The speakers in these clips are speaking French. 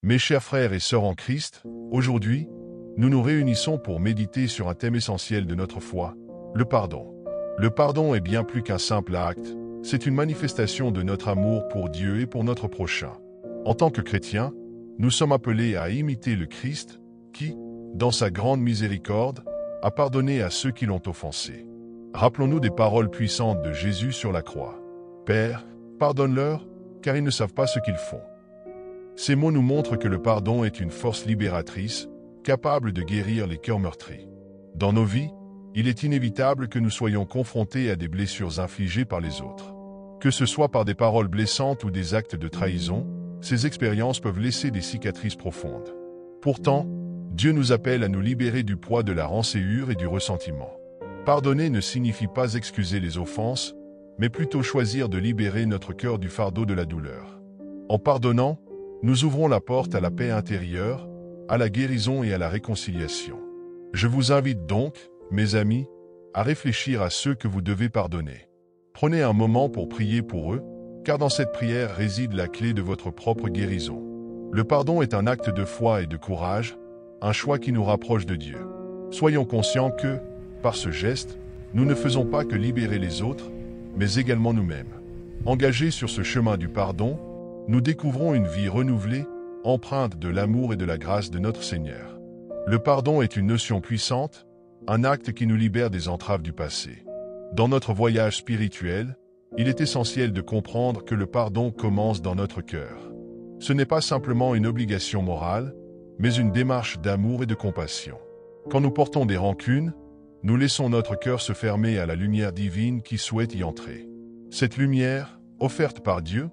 Mes chers frères et sœurs en Christ, aujourd'hui, nous nous réunissons pour méditer sur un thème essentiel de notre foi, le pardon. Le pardon est bien plus qu'un simple acte, c'est une manifestation de notre amour pour Dieu et pour notre prochain. En tant que chrétiens, nous sommes appelés à imiter le Christ qui, dans sa grande miséricorde, a pardonné à ceux qui l'ont offensé. Rappelons-nous des paroles puissantes de Jésus sur la croix. « Père, pardonne-leur, car ils ne savent pas ce qu'ils font. » Ces mots nous montrent que le pardon est une force libératrice, capable de guérir les cœurs meurtris. Dans nos vies, il est inévitable que nous soyons confrontés à des blessures infligées par les autres. Que ce soit par des paroles blessantes ou des actes de trahison, ces expériences peuvent laisser des cicatrices profondes. Pourtant, Dieu nous appelle à nous libérer du poids de la rancœur et du ressentiment. Pardonner ne signifie pas excuser les offenses, mais plutôt choisir de libérer notre cœur du fardeau de la douleur. En pardonnant, nous ouvrons la porte à la paix intérieure, à la guérison et à la réconciliation. Je vous invite donc, mes amis, à réfléchir à ceux que vous devez pardonner. Prenez un moment pour prier pour eux, car dans cette prière réside la clé de votre propre guérison. Le pardon est un acte de foi et de courage, un choix qui nous rapproche de Dieu. Soyons conscients que, par ce geste, nous ne faisons pas que libérer les autres, mais également nous-mêmes. Engagés sur ce chemin du pardon, nous découvrons une vie renouvelée, empreinte de l'amour et de la grâce de notre Seigneur. Le pardon est une notion puissante, un acte qui nous libère des entraves du passé. Dans notre voyage spirituel, il est essentiel de comprendre que le pardon commence dans notre cœur. Ce n'est pas simplement une obligation morale, mais une démarche d'amour et de compassion. Quand nous portons des rancunes, nous laissons notre cœur se fermer à la lumière divine qui souhaite y entrer. Cette lumière, offerte par Dieu,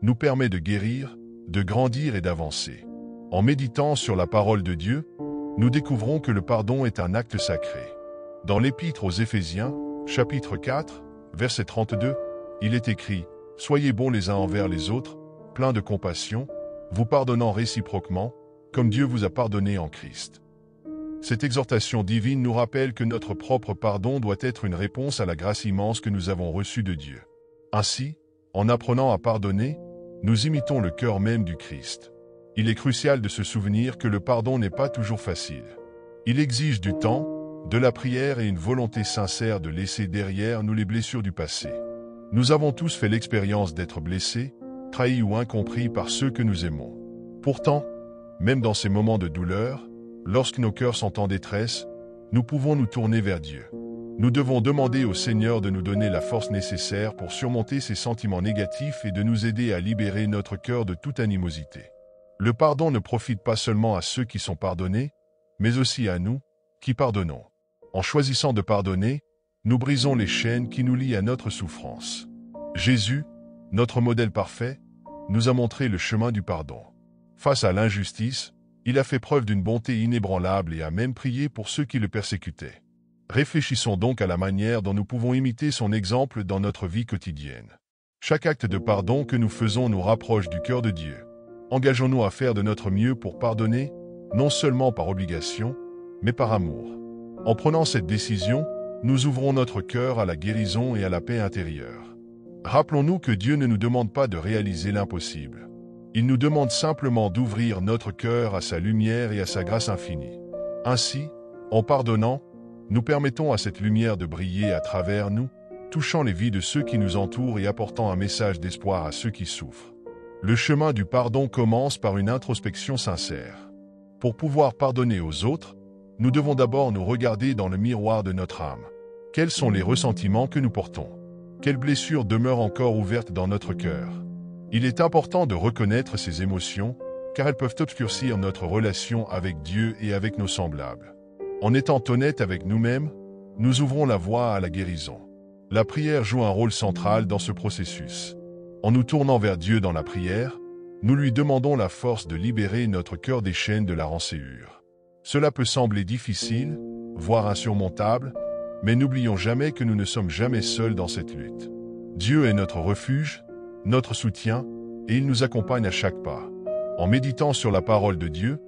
nous permet de guérir, de grandir et d'avancer. En méditant sur la parole de Dieu, nous découvrons que le pardon est un acte sacré. Dans l'Épître aux Éphésiens, chapitre 4, verset 32, il est écrit « Soyez bons les uns envers les autres, pleins de compassion, vous pardonnant réciproquement, comme Dieu vous a pardonné en Christ. » Cette exhortation divine nous rappelle que notre propre pardon doit être une réponse à la grâce immense que nous avons reçue de Dieu. Ainsi, en apprenant à pardonner, nous imitons le cœur même du Christ. Il est crucial de se souvenir que le pardon n'est pas toujours facile. Il exige du temps, de la prière et une volonté sincère de laisser derrière nous les blessures du passé. Nous avons tous fait l'expérience d'être blessés, trahis ou incompris par ceux que nous aimons. Pourtant, même dans ces moments de douleur, lorsque nos cœurs sont en détresse, nous pouvons nous tourner vers Dieu. Nous devons demander au Seigneur de nous donner la force nécessaire pour surmonter ces sentiments négatifs et de nous aider à libérer notre cœur de toute animosité. Le pardon ne profite pas seulement à ceux qui sont pardonnés, mais aussi à nous, qui pardonnons. En choisissant de pardonner, nous brisons les chaînes qui nous lient à notre souffrance. Jésus, notre modèle parfait, nous a montré le chemin du pardon. Face à l'injustice, il a fait preuve d'une bonté inébranlable et a même prié pour ceux qui le persécutaient. Réfléchissons donc à la manière dont nous pouvons imiter son exemple dans notre vie quotidienne. Chaque acte de pardon que nous faisons nous rapproche du cœur de Dieu. Engageons-nous à faire de notre mieux pour pardonner, non seulement par obligation, mais par amour. En prenant cette décision, nous ouvrons notre cœur à la guérison et à la paix intérieure. Rappelons-nous que Dieu ne nous demande pas de réaliser l'impossible. Il nous demande simplement d'ouvrir notre cœur à sa lumière et à sa grâce infinie. Ainsi, en pardonnant, nous permettons à cette lumière de briller à travers nous, touchant les vies de ceux qui nous entourent et apportant un message d'espoir à ceux qui souffrent. Le chemin du pardon commence par une introspection sincère. Pour pouvoir pardonner aux autres, nous devons d'abord nous regarder dans le miroir de notre âme. Quels sont les ressentiments que nous portons? Quelles blessures demeurent encore ouvertes dans notre cœur? Il est important de reconnaître ces émotions, car elles peuvent obscurcir notre relation avec Dieu et avec nos semblables. En étant honnêtes avec nous-mêmes, nous ouvrons la voie à la guérison. La prière joue un rôle central dans ce processus. En nous tournant vers Dieu dans la prière, nous lui demandons la force de libérer notre cœur des chaînes de la rancœur. Cela peut sembler difficile, voire insurmontable, mais n'oublions jamais que nous ne sommes jamais seuls dans cette lutte. Dieu est notre refuge, notre soutien, et il nous accompagne à chaque pas. En méditant sur la parole de Dieu,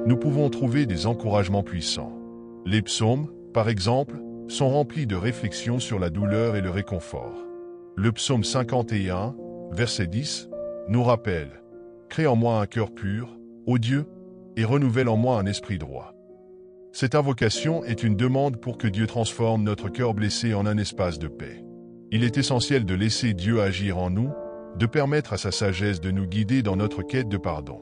nous pouvons trouver des encouragements puissants. Les psaumes, par exemple, sont remplis de réflexions sur la douleur et le réconfort. Le psaume 51, verset 10, nous rappelle « Crée en moi un cœur pur, ô Dieu, et renouvelle en moi un esprit droit. Cette invocation est une demande pour que Dieu transforme notre cœur blessé en un espace de paix. Il est essentiel de laisser Dieu agir en nous, de permettre à sa sagesse de nous guider dans notre quête de pardon.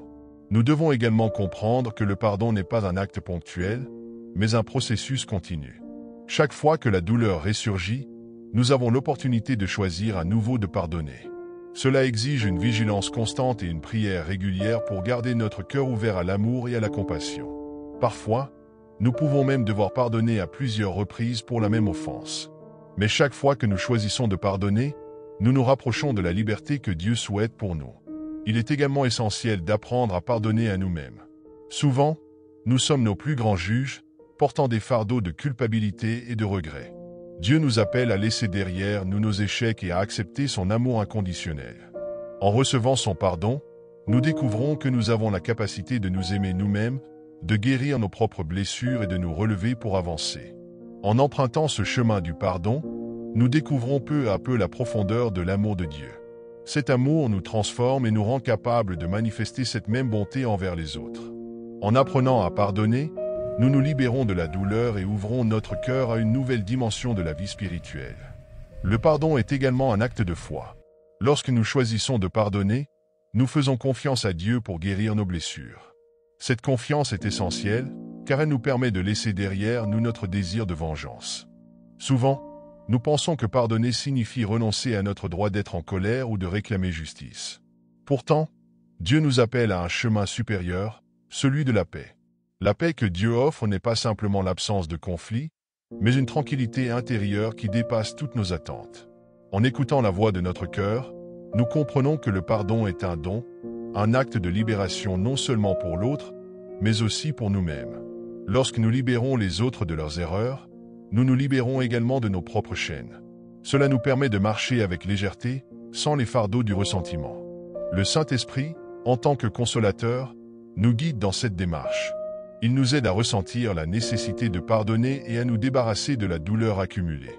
Nous devons également comprendre que le pardon n'est pas un acte ponctuel, mais un processus continu. Chaque fois que la douleur ressurgit, nous avons l'opportunité de choisir à nouveau de pardonner. Cela exige une vigilance constante et une prière régulière pour garder notre cœur ouvert à l'amour et à la compassion. Parfois, nous pouvons même devoir pardonner à plusieurs reprises pour la même offense. Mais chaque fois que nous choisissons de pardonner, nous nous rapprochons de la liberté que Dieu souhaite pour nous. Il est également essentiel d'apprendre à pardonner à nous-mêmes. Souvent, nous sommes nos plus grands juges, portant des fardeaux de culpabilité et de regret. Dieu nous appelle à laisser derrière nous nos échecs et à accepter son amour inconditionnel. En recevant son pardon, nous découvrons que nous avons la capacité de nous aimer nous-mêmes, de guérir nos propres blessures et de nous relever pour avancer. En empruntant ce chemin du pardon, nous découvrons peu à peu la profondeur de l'amour de Dieu. Cet amour nous transforme et nous rend capables de manifester cette même bonté envers les autres. En apprenant à pardonner, nous nous libérons de la douleur et ouvrons notre cœur à une nouvelle dimension de la vie spirituelle. Le pardon est également un acte de foi. Lorsque nous choisissons de pardonner, nous faisons confiance à Dieu pour guérir nos blessures. Cette confiance est essentielle, car elle nous permet de laisser derrière nous notre désir de vengeance. Souvent, nous pensons que pardonner signifie renoncer à notre droit d'être en colère ou de réclamer justice. Pourtant, Dieu nous appelle à un chemin supérieur, celui de la paix. La paix que Dieu offre n'est pas simplement l'absence de conflit, mais une tranquillité intérieure qui dépasse toutes nos attentes. En écoutant la voix de notre cœur, nous comprenons que le pardon est un don, un acte de libération non seulement pour l'autre, mais aussi pour nous-mêmes. Lorsque nous libérons les autres de leurs erreurs, nous nous libérons également de nos propres chaînes. Cela nous permet de marcher avec légèreté, sans les fardeaux du ressentiment. Le Saint-Esprit, en tant que consolateur, nous guide dans cette démarche. Il nous aide à ressentir la nécessité de pardonner et à nous débarrasser de la douleur accumulée.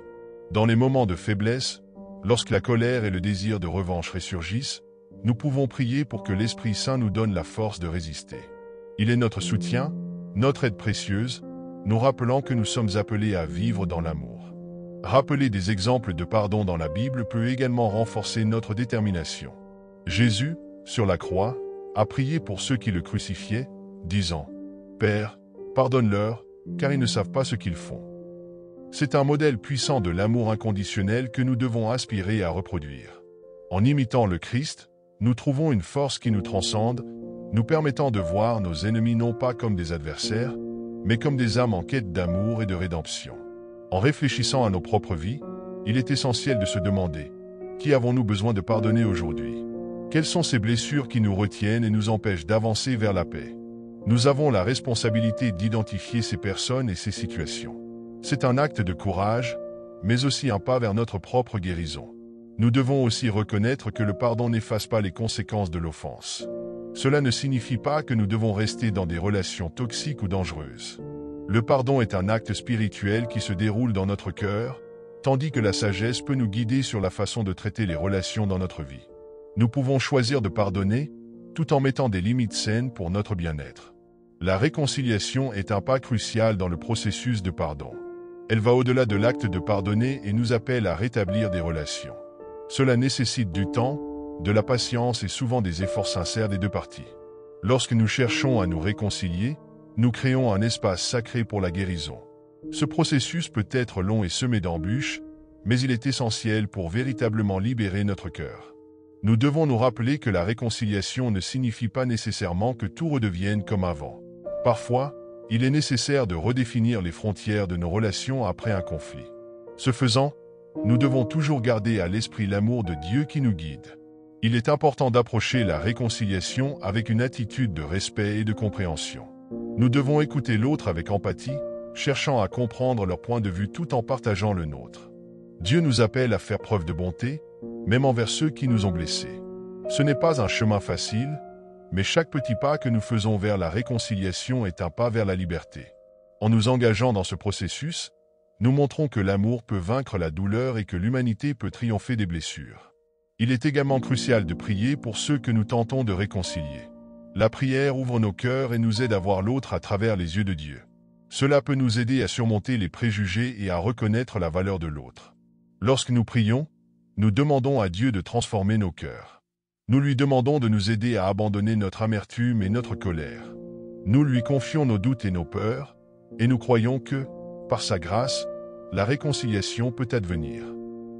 Dans les moments de faiblesse, lorsque la colère et le désir de revanche ressurgissent, nous pouvons prier pour que l'Esprit Saint nous donne la force de résister. Il est notre soutien, notre aide précieuse, nous rappelant que nous sommes appelés à vivre dans l'amour. Rappeler des exemples de pardon dans la Bible peut également renforcer notre détermination. Jésus, sur la croix, a prié pour ceux qui le crucifiaient, disant « Père, pardonne-leur, car ils ne savent pas ce qu'ils font. » C'est un modèle puissant de l'amour inconditionnel que nous devons aspirer à reproduire. En imitant le Christ, nous trouvons une force qui nous transcende, nous permettant de voir nos ennemis non pas comme des adversaires, mais comme des âmes en quête d'amour et de rédemption. En réfléchissant à nos propres vies, il est essentiel de se demander « Qui avons-nous besoin de pardonner aujourd'hui ? Quelles sont ces blessures qui nous retiennent et nous empêchent d'avancer vers la paix ?» Nous avons la responsabilité d'identifier ces personnes et ces situations. C'est un acte de courage, mais aussi un pas vers notre propre guérison. Nous devons aussi reconnaître que le pardon n'efface pas les conséquences de l'offense. Cela ne signifie pas que nous devons rester dans des relations toxiques ou dangereuses. Le pardon est un acte spirituel qui se déroule dans notre cœur, tandis que la sagesse peut nous guider sur la façon de traiter les relations dans notre vie. Nous pouvons choisir de pardonner, tout en mettant des limites saines pour notre bien-être. La réconciliation est un pas crucial dans le processus de pardon. Elle va au-delà de l'acte de pardonner et nous appelle à rétablir des relations. Cela nécessite du temps, de la patience et souvent des efforts sincères des deux parties. Lorsque nous cherchons à nous réconcilier, nous créons un espace sacré pour la guérison. Ce processus peut être long et semé d'embûches, mais il est essentiel pour véritablement libérer notre cœur. Nous devons nous rappeler que la réconciliation ne signifie pas nécessairement que tout redevienne comme avant. Parfois, il est nécessaire de redéfinir les frontières de nos relations après un conflit. Ce faisant, nous devons toujours garder à l'esprit l'amour de Dieu qui nous guide. Il est important d'approcher la réconciliation avec une attitude de respect et de compréhension. Nous devons écouter l'autre avec empathie, cherchant à comprendre leur point de vue tout en partageant le nôtre. Dieu nous appelle à faire preuve de bonté, même envers ceux qui nous ont blessés. Ce n'est pas un chemin facile, mais chaque petit pas que nous faisons vers la réconciliation est un pas vers la liberté. En nous engageant dans ce processus, nous montrons que l'amour peut vaincre la douleur et que l'humanité peut triompher des blessures. Il est également crucial de prier pour ceux que nous tentons de réconcilier. La prière ouvre nos cœurs et nous aide à voir l'autre à travers les yeux de Dieu. Cela peut nous aider à surmonter les préjugés et à reconnaître la valeur de l'autre. Lorsque nous prions, nous demandons à Dieu de transformer nos cœurs. Nous lui demandons de nous aider à abandonner notre amertume et notre colère. Nous lui confions nos doutes et nos peurs, et nous croyons que, par sa grâce, la réconciliation peut advenir.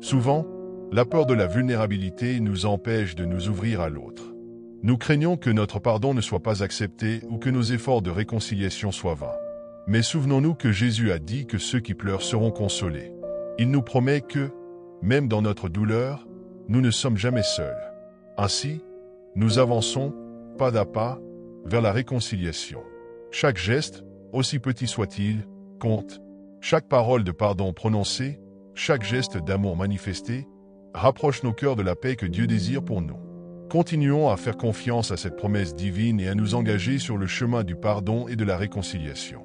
Souvent, la peur de la vulnérabilité nous empêche de nous ouvrir à l'autre. Nous craignons que notre pardon ne soit pas accepté ou que nos efforts de réconciliation soient vains. Mais souvenons-nous que Jésus a dit que ceux qui pleurent seront consolés. Il nous promet que, même dans notre douleur, nous ne sommes jamais seuls. Ainsi, nous avançons, pas à pas, vers la réconciliation. Chaque geste, aussi petit soit-il, compte. Chaque parole de pardon prononcée, chaque geste d'amour manifesté, rapproche nos cœurs de la paix que Dieu désire pour nous. Continuons à faire confiance à cette promesse divine et à nous engager sur le chemin du pardon et de la réconciliation.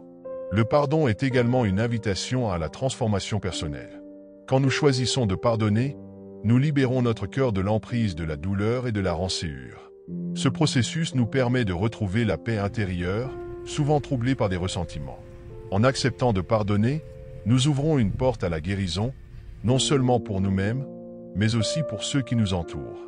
Le pardon est également une invitation à la transformation personnelle. Quand nous choisissons de pardonner, nous libérons notre cœur de l'emprise de la douleur et de la rancœur. Ce processus nous permet de retrouver la paix intérieure, souvent troublée par des ressentiments. En acceptant de pardonner, nous ouvrons une porte à la guérison, non seulement pour nous-mêmes, mais aussi pour ceux qui nous entourent.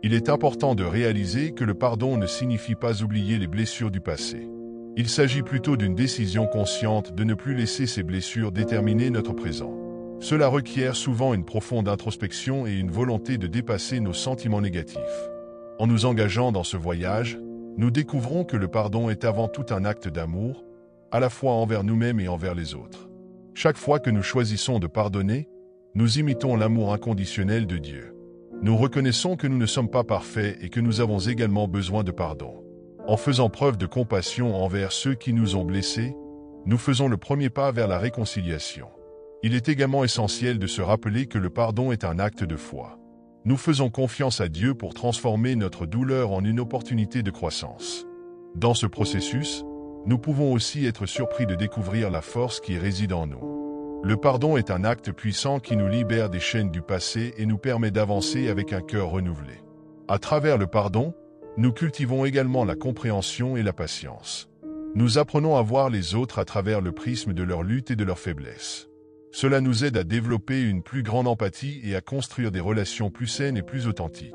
Il est important de réaliser que le pardon ne signifie pas oublier les blessures du passé. Il s'agit plutôt d'une décision consciente de ne plus laisser ces blessures déterminer notre présent. Cela requiert souvent une profonde introspection et une volonté de dépasser nos sentiments négatifs. En nous engageant dans ce voyage, nous découvrons que le pardon est avant tout un acte d'amour, à la fois envers nous-mêmes et envers les autres. Chaque fois que nous choisissons de pardonner, nous imitons l'amour inconditionnel de Dieu. Nous reconnaissons que nous ne sommes pas parfaits et que nous avons également besoin de pardon. En faisant preuve de compassion envers ceux qui nous ont blessés, nous faisons le premier pas vers la réconciliation. Il est également essentiel de se rappeler que le pardon est un acte de foi. Nous faisons confiance à Dieu pour transformer notre douleur en une opportunité de croissance. Dans ce processus, nous pouvons aussi être surpris de découvrir la force qui réside en nous. Le pardon est un acte puissant qui nous libère des chaînes du passé et nous permet d'avancer avec un cœur renouvelé. À travers le pardon, nous cultivons également la compréhension et la patience. Nous apprenons à voir les autres à travers le prisme de leur lutte et de leur faiblesse. Cela nous aide à développer une plus grande empathie et à construire des relations plus saines et plus authentiques.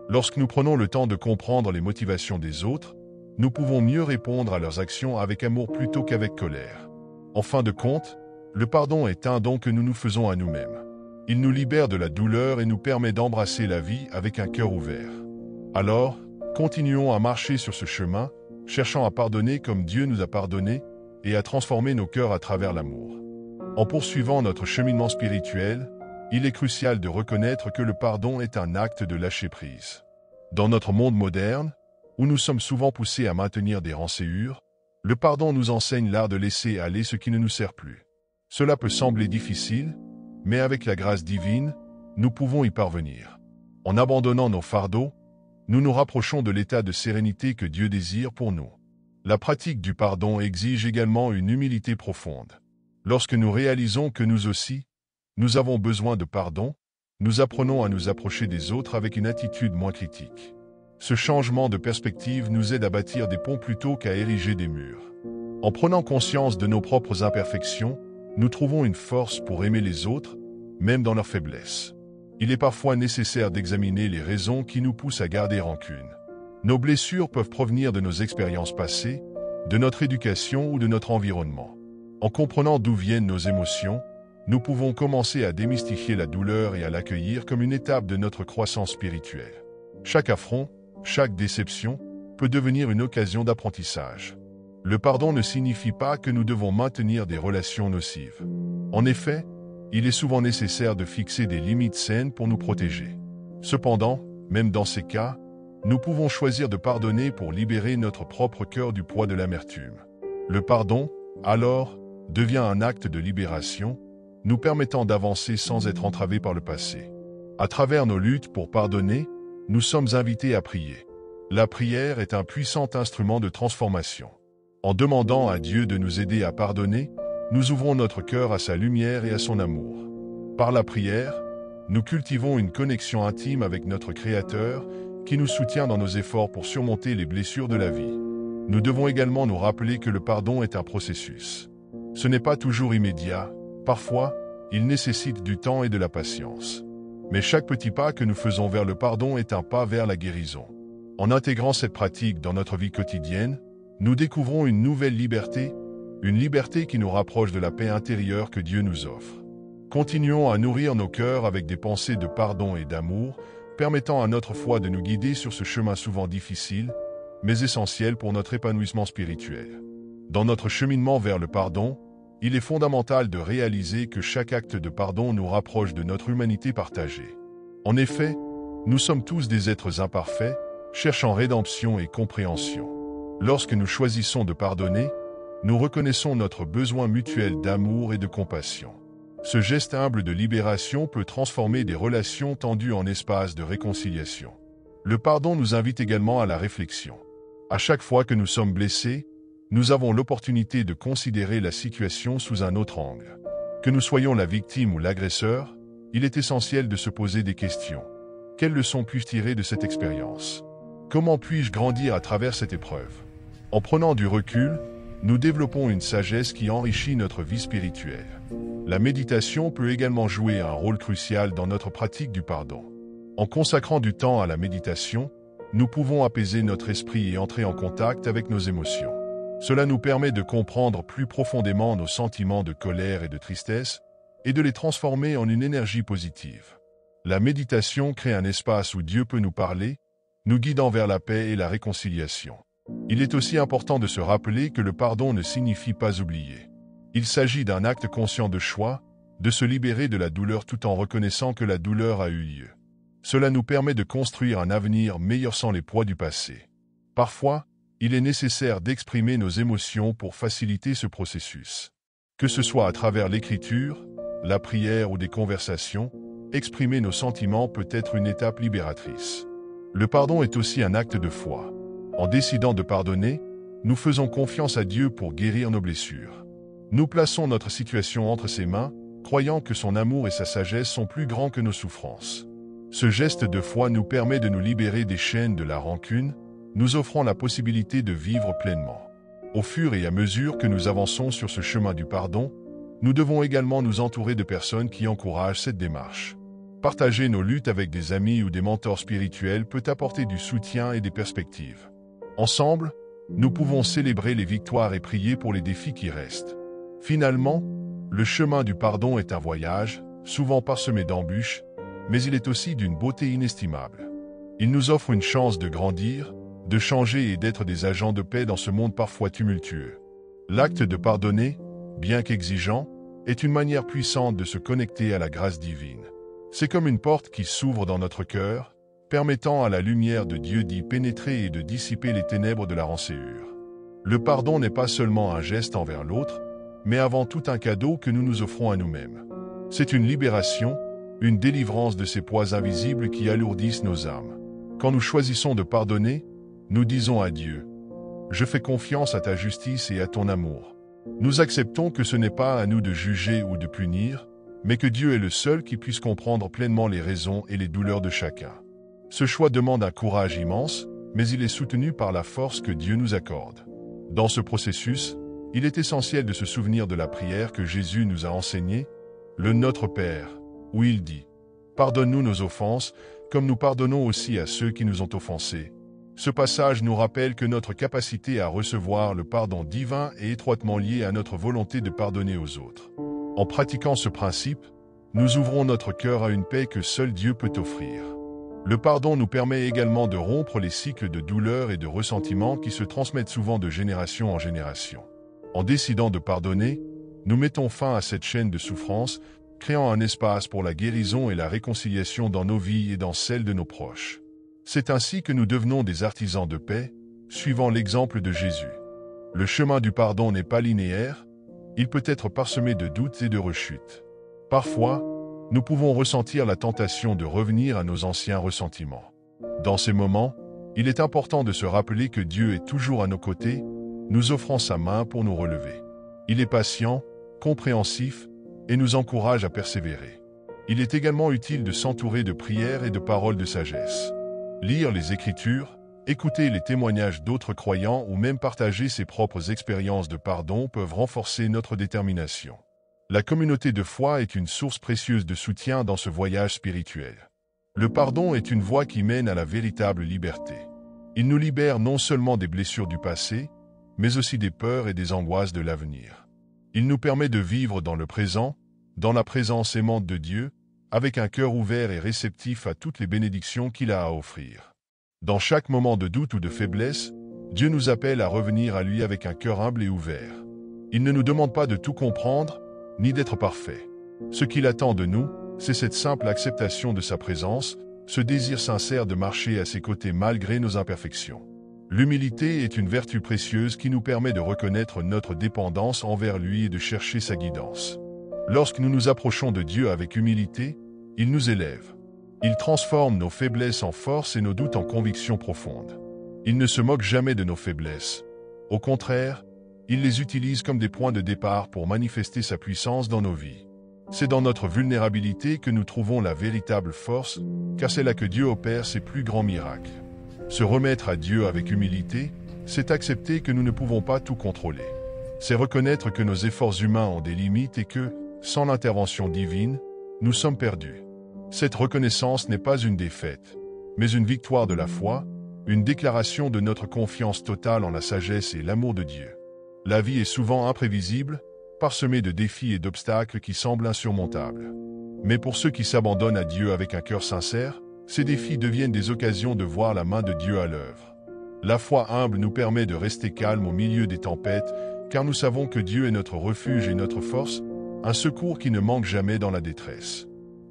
Lorsque nous prenons le temps de comprendre les motivations des autres, nous pouvons mieux répondre à leurs actions avec amour plutôt qu'avec colère. En fin de compte, le pardon est un don que nous nous faisons à nous-mêmes. Il nous libère de la douleur et nous permet d'embrasser la vie avec un cœur ouvert. Alors, continuons à marcher sur ce chemin, cherchant à pardonner comme Dieu nous a pardonné et à transformer nos cœurs à travers l'amour. En poursuivant notre cheminement spirituel, il est crucial de reconnaître que le pardon est un acte de lâcher-prise. Dans notre monde moderne, où nous sommes souvent poussés à maintenir des rancœurs, le pardon nous enseigne l'art de laisser aller ce qui ne nous sert plus. Cela peut sembler difficile, mais avec la grâce divine, nous pouvons y parvenir. En abandonnant nos fardeaux, nous nous rapprochons de l'état de sérénité que Dieu désire pour nous. La pratique du pardon exige également une humilité profonde. Lorsque nous réalisons que nous aussi, nous avons besoin de pardon, nous apprenons à nous approcher des autres avec une attitude moins critique. Ce changement de perspective nous aide à bâtir des ponts plutôt qu'à ériger des murs. En prenant conscience de nos propres imperfections, nous trouvons une force pour aimer les autres, même dans leurs faiblesses. Il est parfois nécessaire d'examiner les raisons qui nous poussent à garder rancune. Nos blessures peuvent provenir de nos expériences passées, de notre éducation ou de notre environnement. En comprenant d'où viennent nos émotions, nous pouvons commencer à démystifier la douleur et à l'accueillir comme une étape de notre croissance spirituelle. Chaque affront, chaque déception, peut devenir une occasion d'apprentissage. Le pardon ne signifie pas que nous devons maintenir des relations nocives. En effet, il est souvent nécessaire de fixer des limites saines pour nous protéger. Cependant, même dans ces cas, nous pouvons choisir de pardonner pour libérer notre propre cœur du poids de l'amertume. Le pardon, alors, devient un acte de libération, nous permettant d'avancer sans être entravés par le passé. À travers nos luttes pour pardonner, nous sommes invités à prier. La prière est un puissant instrument de transformation. En demandant à Dieu de nous aider à pardonner, nous ouvrons notre cœur à sa lumière et à son amour. Par la prière, nous cultivons une connexion intime avec notre Créateur qui nous soutient dans nos efforts pour surmonter les blessures de la vie. Nous devons également nous rappeler que le pardon est un processus. Ce n'est pas toujours immédiat. Parfois, il nécessite du temps et de la patience. Mais chaque petit pas que nous faisons vers le pardon est un pas vers la guérison. En intégrant cette pratique dans notre vie quotidienne, nous découvrons une nouvelle liberté, une liberté qui nous rapproche de la paix intérieure que Dieu nous offre. Continuons à nourrir nos cœurs avec des pensées de pardon et d'amour, permettant à notre foi de nous guider sur ce chemin souvent difficile, mais essentiel pour notre épanouissement spirituel. Dans notre cheminement vers le pardon, il est fondamental de réaliser que chaque acte de pardon nous rapproche de notre humanité partagée. En effet, nous sommes tous des êtres imparfaits, cherchant rédemption et compréhension. Lorsque nous choisissons de pardonner, nous reconnaissons notre besoin mutuel d'amour et de compassion. Ce geste humble de libération peut transformer des relations tendues en espaces de réconciliation. Le pardon nous invite également à la réflexion. À chaque fois que nous sommes blessés, nous avons l'opportunité de considérer la situation sous un autre angle. Que nous soyons la victime ou l'agresseur, il est essentiel de se poser des questions. Quelles leçons puis-je tirer de cette expérience ? Comment puis-je grandir à travers cette épreuve ? En prenant du recul, nous développons une sagesse qui enrichit notre vie spirituelle. La méditation peut également jouer un rôle crucial dans notre pratique du pardon. En consacrant du temps à la méditation, nous pouvons apaiser notre esprit et entrer en contact avec nos émotions. Cela nous permet de comprendre plus profondément nos sentiments de colère et de tristesse et de les transformer en une énergie positive. La méditation crée un espace où Dieu peut nous parler, nous guidant vers la paix et la réconciliation. Il est aussi important de se rappeler que le pardon ne signifie pas oublier. Il s'agit d'un acte conscient de choix, de se libérer de la douleur tout en reconnaissant que la douleur a eu lieu. Cela nous permet de construire un avenir meilleur sans les poids du passé. Parfois, il est nécessaire d'exprimer nos émotions pour faciliter ce processus. Que ce soit à travers l'écriture, la prière ou des conversations, exprimer nos sentiments peut être une étape libératrice. Le pardon est aussi un acte de foi. En décidant de pardonner, nous faisons confiance à Dieu pour guérir nos blessures. Nous plaçons notre situation entre ses mains, croyant que son amour et sa sagesse sont plus grands que nos souffrances. Ce geste de foi nous permet de nous libérer des chaînes de la rancune, nous offrant la possibilité de vivre pleinement. Au fur et à mesure que nous avançons sur ce chemin du pardon, nous devons également nous entourer de personnes qui encouragent cette démarche. Partager nos luttes avec des amis ou des mentors spirituels peut apporter du soutien et des perspectives. Ensemble, nous pouvons célébrer les victoires et prier pour les défis qui restent. Finalement, le chemin du pardon est un voyage, souvent parsemé d'embûches, mais il est aussi d'une beauté inestimable. Il nous offre une chance de grandir, de changer et d'être des agents de paix dans ce monde parfois tumultueux. L'acte de pardonner, bien qu'exigeant, est une manière puissante de se connecter à la grâce divine. C'est comme une porte qui s'ouvre dans notre cœur, permettant à la lumière de Dieu d'y pénétrer et de dissiper les ténèbres de la rancœur. Le pardon n'est pas seulement un geste envers l'autre, mais avant tout un cadeau que nous nous offrons à nous-mêmes. C'est une libération, une délivrance de ces poids invisibles qui alourdissent nos âmes. Quand nous choisissons de pardonner, nous disons à Dieu, « Je fais confiance à ta justice et à ton amour. » Nous acceptons que ce n'est pas à nous de juger ou de punir, mais que Dieu est le seul qui puisse comprendre pleinement les raisons et les douleurs de chacun. Ce choix demande un courage immense, mais il est soutenu par la force que Dieu nous accorde. Dans ce processus, il est essentiel de se souvenir de la prière que Jésus nous a enseignée, le Notre Père, où il dit « Pardonne-nous nos offenses, comme nous pardonnons aussi à ceux qui nous ont offensés. » Ce passage nous rappelle que notre capacité à recevoir le pardon divin est étroitement liée à notre volonté de pardonner aux autres. En pratiquant ce principe, nous ouvrons notre cœur à une paix que seul Dieu peut offrir. Le pardon nous permet également de rompre les cycles de douleur et de ressentiment qui se transmettent souvent de génération en génération. En décidant de pardonner, nous mettons fin à cette chaîne de souffrance, créant un espace pour la guérison et la réconciliation dans nos vies et dans celles de nos proches. C'est ainsi que nous devenons des artisans de paix, suivant l'exemple de Jésus. Le chemin du pardon n'est pas linéaire, il peut être parsemé de doutes et de rechutes. Parfois, nous pouvons ressentir la tentation de revenir à nos anciens ressentiments. Dans ces moments, il est important de se rappeler que Dieu est toujours à nos côtés, nous offrant sa main pour nous relever. Il est patient, compréhensif et nous encourage à persévérer. Il est également utile de s'entourer de prières et de paroles de sagesse. Lire les Écritures, écouter les témoignages d'autres croyants ou même partager ses propres expériences de pardon peuvent renforcer notre détermination. La communauté de foi est une source précieuse de soutien dans ce voyage spirituel. Le pardon est une voie qui mène à la véritable liberté. Il nous libère non seulement des blessures du passé, mais aussi des peurs et des angoisses de l'avenir. Il nous permet de vivre dans le présent, dans la présence aimante de Dieu, avec un cœur ouvert et réceptif à toutes les bénédictions qu'il a à offrir. Dans chaque moment de doute ou de faiblesse, Dieu nous appelle à revenir à lui avec un cœur humble et ouvert. Il ne nous demande pas de tout comprendre, ni d'être parfait. Ce qu'il attend de nous, c'est cette simple acceptation de sa présence, ce désir sincère de marcher à ses côtés malgré nos imperfections. L'humilité est une vertu précieuse qui nous permet de reconnaître notre dépendance envers lui et de chercher sa guidance. Lorsque nous nous approchons de Dieu avec humilité, il nous élève. Il transforme nos faiblesses en force et nos doutes en convictions profondes. Il ne se moque jamais de nos faiblesses. Au contraire, il les utilise comme des points de départ pour manifester sa puissance dans nos vies. C'est dans notre vulnérabilité que nous trouvons la véritable force, car c'est là que Dieu opère ses plus grands miracles. Se remettre à Dieu avec humilité, c'est accepter que nous ne pouvons pas tout contrôler. C'est reconnaître que nos efforts humains ont des limites et que, sans l'intervention divine, nous sommes perdus. Cette reconnaissance n'est pas une défaite, mais une victoire de la foi, une déclaration de notre confiance totale en la sagesse et l'amour de Dieu. La vie est souvent imprévisible, parsemée de défis et d'obstacles qui semblent insurmontables. Mais pour ceux qui s'abandonnent à Dieu avec un cœur sincère, ces défis deviennent des occasions de voir la main de Dieu à l'œuvre. La foi humble nous permet de rester calmes au milieu des tempêtes, car nous savons que Dieu est notre refuge et notre force, un secours qui ne manque jamais dans la détresse.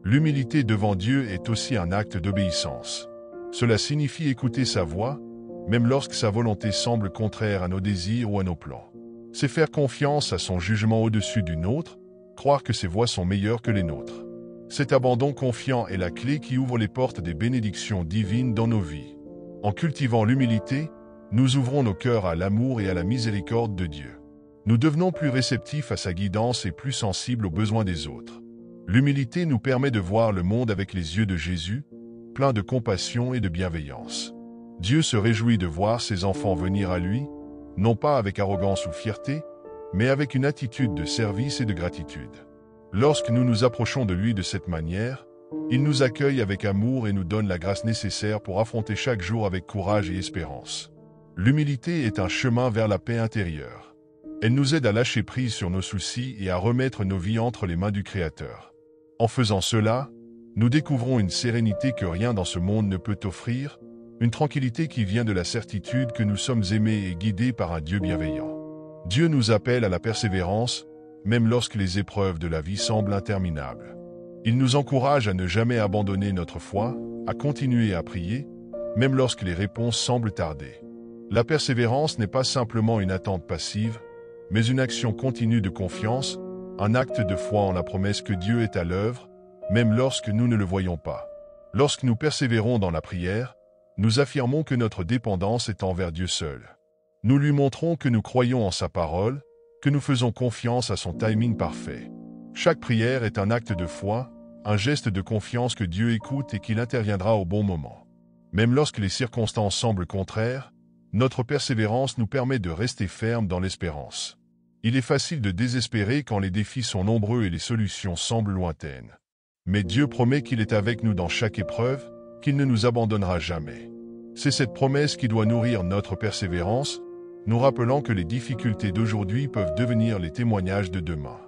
L'humilité devant Dieu est aussi un acte d'obéissance. Cela signifie écouter sa voix, même lorsque sa volonté semble contraire à nos désirs ou à nos plans. C'est faire confiance à son jugement au-dessus du nôtre, croire que ses voies sont meilleures que les nôtres. Cet abandon confiant est la clé qui ouvre les portes des bénédictions divines dans nos vies. En cultivant l'humilité, nous ouvrons nos cœurs à l'amour et à la miséricorde de Dieu. Nous devenons plus réceptifs à sa guidance et plus sensibles aux besoins des autres. L'humilité nous permet de voir le monde avec les yeux de Jésus, plein de compassion et de bienveillance. Dieu se réjouit de voir ses enfants venir à lui, non pas avec arrogance ou fierté, mais avec une attitude de service et de gratitude. Lorsque nous nous approchons de lui de cette manière, il nous accueille avec amour et nous donne la grâce nécessaire pour affronter chaque jour avec courage et espérance. L'humilité est un chemin vers la paix intérieure. Elle nous aide à lâcher prise sur nos soucis et à remettre nos vies entre les mains du Créateur. En faisant cela, nous découvrons une sérénité que rien dans ce monde ne peut offrir, une tranquillité qui vient de la certitude que nous sommes aimés et guidés par un Dieu bienveillant. Dieu nous appelle à la persévérance, même lorsque les épreuves de la vie semblent interminables. Il nous encourage à ne jamais abandonner notre foi, à continuer à prier, même lorsque les réponses semblent tarder. La persévérance n'est pas simplement une attente passive, mais une action continue de confiance, un acte de foi en la promesse que Dieu est à l'œuvre, même lorsque nous ne le voyons pas. Lorsque nous persévérons dans la prière, nous affirmons que notre dépendance est envers Dieu seul. Nous lui montrons que nous croyons en sa parole, que nous faisons confiance à son timing parfait. Chaque prière est un acte de foi, un geste de confiance que Dieu écoute et qu'il interviendra au bon moment. Même lorsque les circonstances semblent contraires, notre persévérance nous permet de rester fermes dans l'espérance. Il est facile de désespérer quand les défis sont nombreux et les solutions semblent lointaines. Mais Dieu promet qu'il est avec nous dans chaque épreuve, qu'il ne nous abandonnera jamais. C'est cette promesse qui doit nourrir notre persévérance, nous rappelant que les difficultés d'aujourd'hui peuvent devenir les témoignages de demain.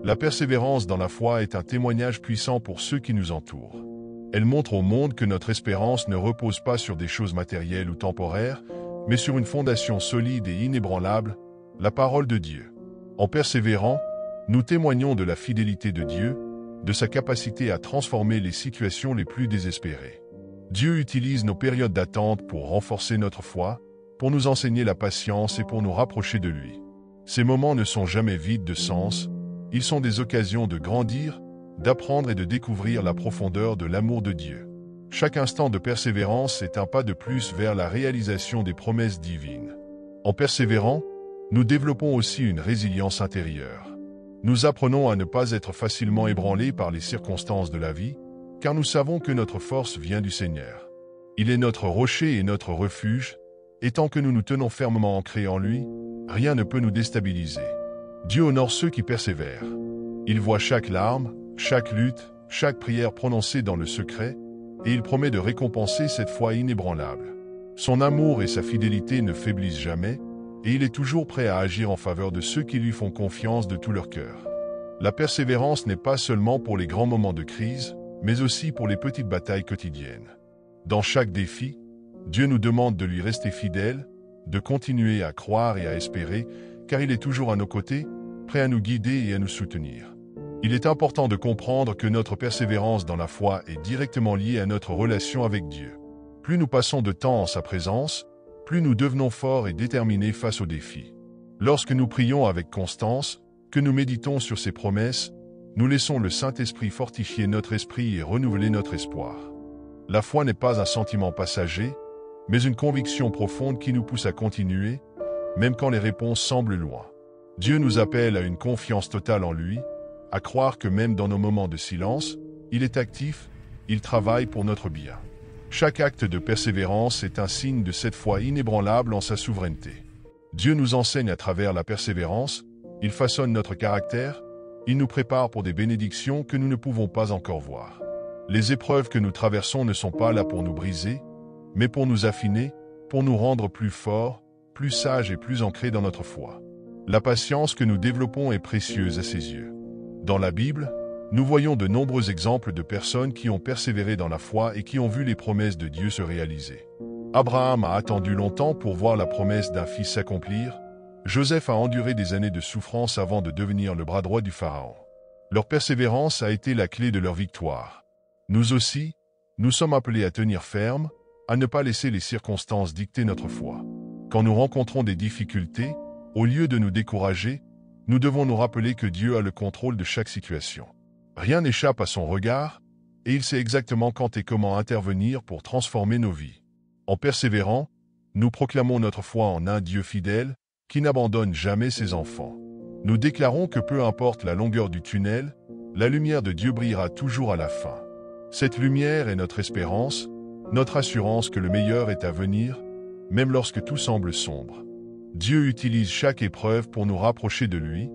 La persévérance dans la foi est un témoignage puissant pour ceux qui nous entourent. Elle montre au monde que notre espérance ne repose pas sur des choses matérielles ou temporaires, mais sur une fondation solide et inébranlable, la parole de Dieu. En persévérant, nous témoignons de la fidélité de Dieu, de sa capacité à transformer les situations les plus désespérées. Dieu utilise nos périodes d'attente pour renforcer notre foi, pour nous enseigner la patience et pour nous rapprocher de lui. Ces moments ne sont jamais vides de sens, ils sont des occasions de grandir, d'apprendre et de découvrir la profondeur de l'amour de Dieu. Chaque instant de persévérance est un pas de plus vers la réalisation des promesses divines. En persévérant, nous développons aussi une résilience intérieure. Nous apprenons à ne pas être facilement ébranlés par les circonstances de la vie, car nous savons que notre force vient du Seigneur. Il est notre rocher et notre refuge, et tant que nous nous tenons fermement ancrés en lui, rien ne peut nous déstabiliser. Dieu honore ceux qui persévèrent. Il voit chaque larme, chaque lutte, chaque prière prononcée dans le secret, et il promet de récompenser cette foi inébranlable. Son amour et sa fidélité ne faiblissent jamais, et il est toujours prêt à agir en faveur de ceux qui lui font confiance de tout leur cœur. La persévérance n'est pas seulement pour les grands moments de crise, mais aussi pour les petites batailles quotidiennes. Dans chaque défi, Dieu nous demande de lui rester fidèles, de continuer à croire et à espérer, car il est toujours à nos côtés, prêt à nous guider et à nous soutenir. Il est important de comprendre que notre persévérance dans la foi est directement liée à notre relation avec Dieu. Plus nous passons de temps en sa présence, plus nous devenons forts et déterminés face aux défis. Lorsque nous prions avec constance, que nous méditons sur ses promesses, nous laissons le Saint-Esprit fortifier notre esprit et renouveler notre espoir. La foi n'est pas un sentiment passager, mais une conviction profonde qui nous pousse à continuer, même quand les réponses semblent loin. Dieu nous appelle à une confiance totale en lui, à croire que même dans nos moments de silence, il est actif, il travaille pour notre bien. Chaque acte de persévérance est un signe de cette foi inébranlable en sa souveraineté. Dieu nous enseigne à travers la persévérance, il façonne notre caractère, il nous prépare pour des bénédictions que nous ne pouvons pas encore voir. Les épreuves que nous traversons ne sont pas là pour nous briser, mais pour nous affiner, pour nous rendre plus forts, plus sages et plus ancrés dans notre foi. La patience que nous développons est précieuse à ses yeux. Dans la Bible, nous voyons de nombreux exemples de personnes qui ont persévéré dans la foi et qui ont vu les promesses de Dieu se réaliser. Abraham a attendu longtemps pour voir la promesse d'un fils s'accomplir. Joseph a enduré des années de souffrance avant de devenir le bras droit du Pharaon. Leur persévérance a été la clé de leur victoire. Nous aussi, nous sommes appelés à tenir ferme, à ne pas laisser les circonstances dicter notre foi. Quand nous rencontrons des difficultés, au lieu de nous décourager, nous devons nous rappeler que Dieu a le contrôle de chaque situation. Rien n'échappe à son regard, et il sait exactement quand et comment intervenir pour transformer nos vies. En persévérant, nous proclamons notre foi en un Dieu fidèle, qui n'abandonne jamais ses enfants. Nous déclarons que peu importe la longueur du tunnel, la lumière de Dieu brillera toujours à la fin. Cette lumière est notre espérance, notre assurance que le meilleur est à venir, même lorsque tout semble sombre. Dieu utilise chaque épreuve pour nous rapprocher de lui,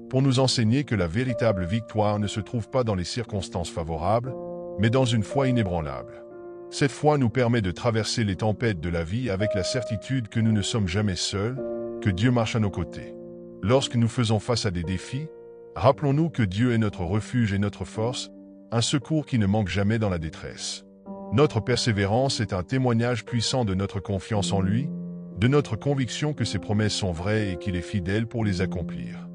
pour nous enseigner que la véritable victoire ne se trouve pas dans les circonstances favorables, mais dans une foi inébranlable. Cette foi nous permet de traverser les tempêtes de la vie avec la certitude que nous ne sommes jamais seuls, que Dieu marche à nos côtés. Lorsque nous faisons face à des défis, rappelons-nous que Dieu est notre refuge et notre force, un secours qui ne manque jamais dans la détresse. Notre persévérance est un témoignage puissant de notre confiance en lui, de notre conviction que ses promesses sont vraies et qu'il est fidèle pour les accomplir.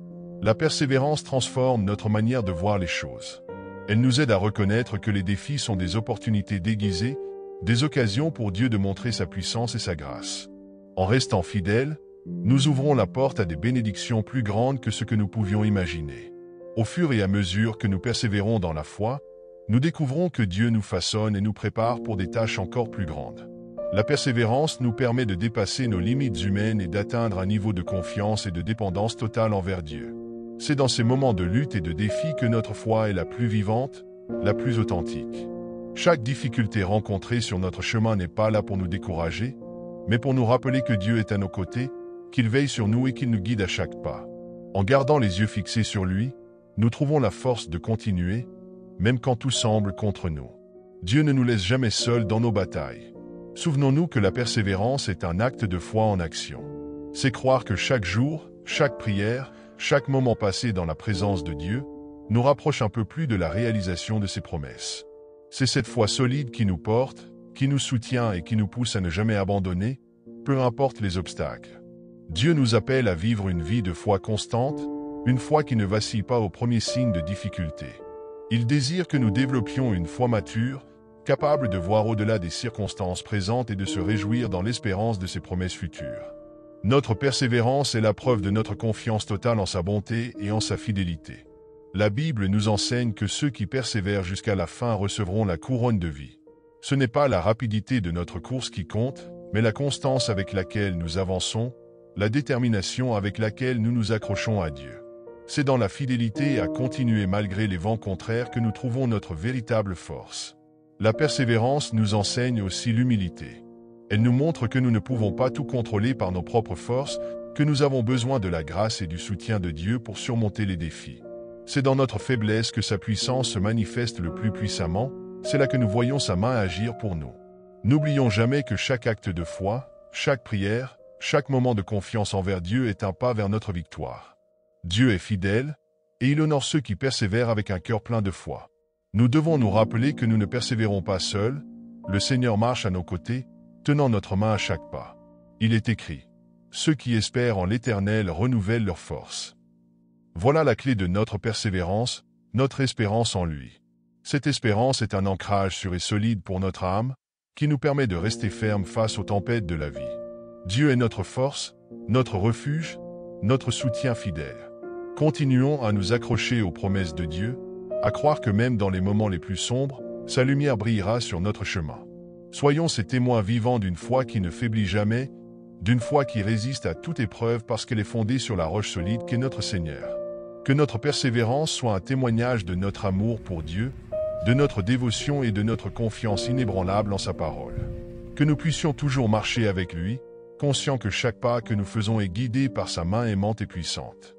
La persévérance transforme notre manière de voir les choses. Elle nous aide à reconnaître que les défis sont des opportunités déguisées, des occasions pour Dieu de montrer sa puissance et sa grâce. En restant fidèles, nous ouvrons la porte à des bénédictions plus grandes que ce que nous pouvions imaginer. Au fur et à mesure que nous persévérons dans la foi, nous découvrons que Dieu nous façonne et nous prépare pour des tâches encore plus grandes. La persévérance nous permet de dépasser nos limites humaines et d'atteindre un niveau de confiance et de dépendance totale envers Dieu. C'est dans ces moments de lutte et de défi que notre foi est la plus vivante, la plus authentique. Chaque difficulté rencontrée sur notre chemin n'est pas là pour nous décourager, mais pour nous rappeler que Dieu est à nos côtés, qu'il veille sur nous et qu'il nous guide à chaque pas. En gardant les yeux fixés sur lui, nous trouvons la force de continuer, même quand tout semble contre nous. Dieu ne nous laisse jamais seuls dans nos batailles. Souvenons-nous que la persévérance est un acte de foi en action. C'est croire que chaque jour, chaque prière, chaque moment passé dans la présence de Dieu, nous rapproche un peu plus de la réalisation de ses promesses. C'est cette foi solide qui nous porte, qui nous soutient et qui nous pousse à ne jamais abandonner, peu importe les obstacles. Dieu nous appelle à vivre une vie de foi constante, une foi qui ne vacille pas au premier signe de difficulté. Il désire que nous développions une foi mature, capable de voir au-delà des circonstances présentes et de se réjouir dans l'espérance de ses promesses futures. Notre persévérance est la preuve de notre confiance totale en sa bonté et en sa fidélité. La Bible nous enseigne que ceux qui persévèrent jusqu'à la fin recevront la couronne de vie. Ce n'est pas la rapidité de notre course qui compte, mais la constance avec laquelle nous avançons, la détermination avec laquelle nous nous accrochons à Dieu. C'est dans la fidélité à continuer malgré les vents contraires que nous trouvons notre véritable force. La persévérance nous enseigne aussi l'humilité. Elle nous montre que nous ne pouvons pas tout contrôler par nos propres forces, que nous avons besoin de la grâce et du soutien de Dieu pour surmonter les défis. C'est dans notre faiblesse que sa puissance se manifeste le plus puissamment, c'est là que nous voyons sa main agir pour nous. N'oublions jamais que chaque acte de foi, chaque prière, chaque moment de confiance envers Dieu est un pas vers notre victoire. Dieu est fidèle, et il honore ceux qui persévèrent avec un cœur plein de foi. Nous devons nous rappeler que nous ne persévérons pas seuls, le Seigneur marche à nos côtés, tenant notre main à chaque pas. Il est écrit « Ceux qui espèrent en l'Éternel renouvellent leur force ». Voilà la clé de notre persévérance, notre espérance en lui. Cette espérance est un ancrage sûr et solide pour notre âme, qui nous permet de rester ferme face aux tempêtes de la vie. Dieu est notre force, notre refuge, notre soutien fidèle. Continuons à nous accrocher aux promesses de Dieu, à croire que même dans les moments les plus sombres, sa lumière brillera sur notre chemin. Soyons ces témoins vivants d'une foi qui ne faiblit jamais, d'une foi qui résiste à toute épreuve parce qu'elle est fondée sur la roche solide qu'est notre Seigneur. Que notre persévérance soit un témoignage de notre amour pour Dieu, de notre dévotion et de notre confiance inébranlable en sa parole. Que nous puissions toujours marcher avec lui, conscients que chaque pas que nous faisons est guidé par sa main aimante et puissante.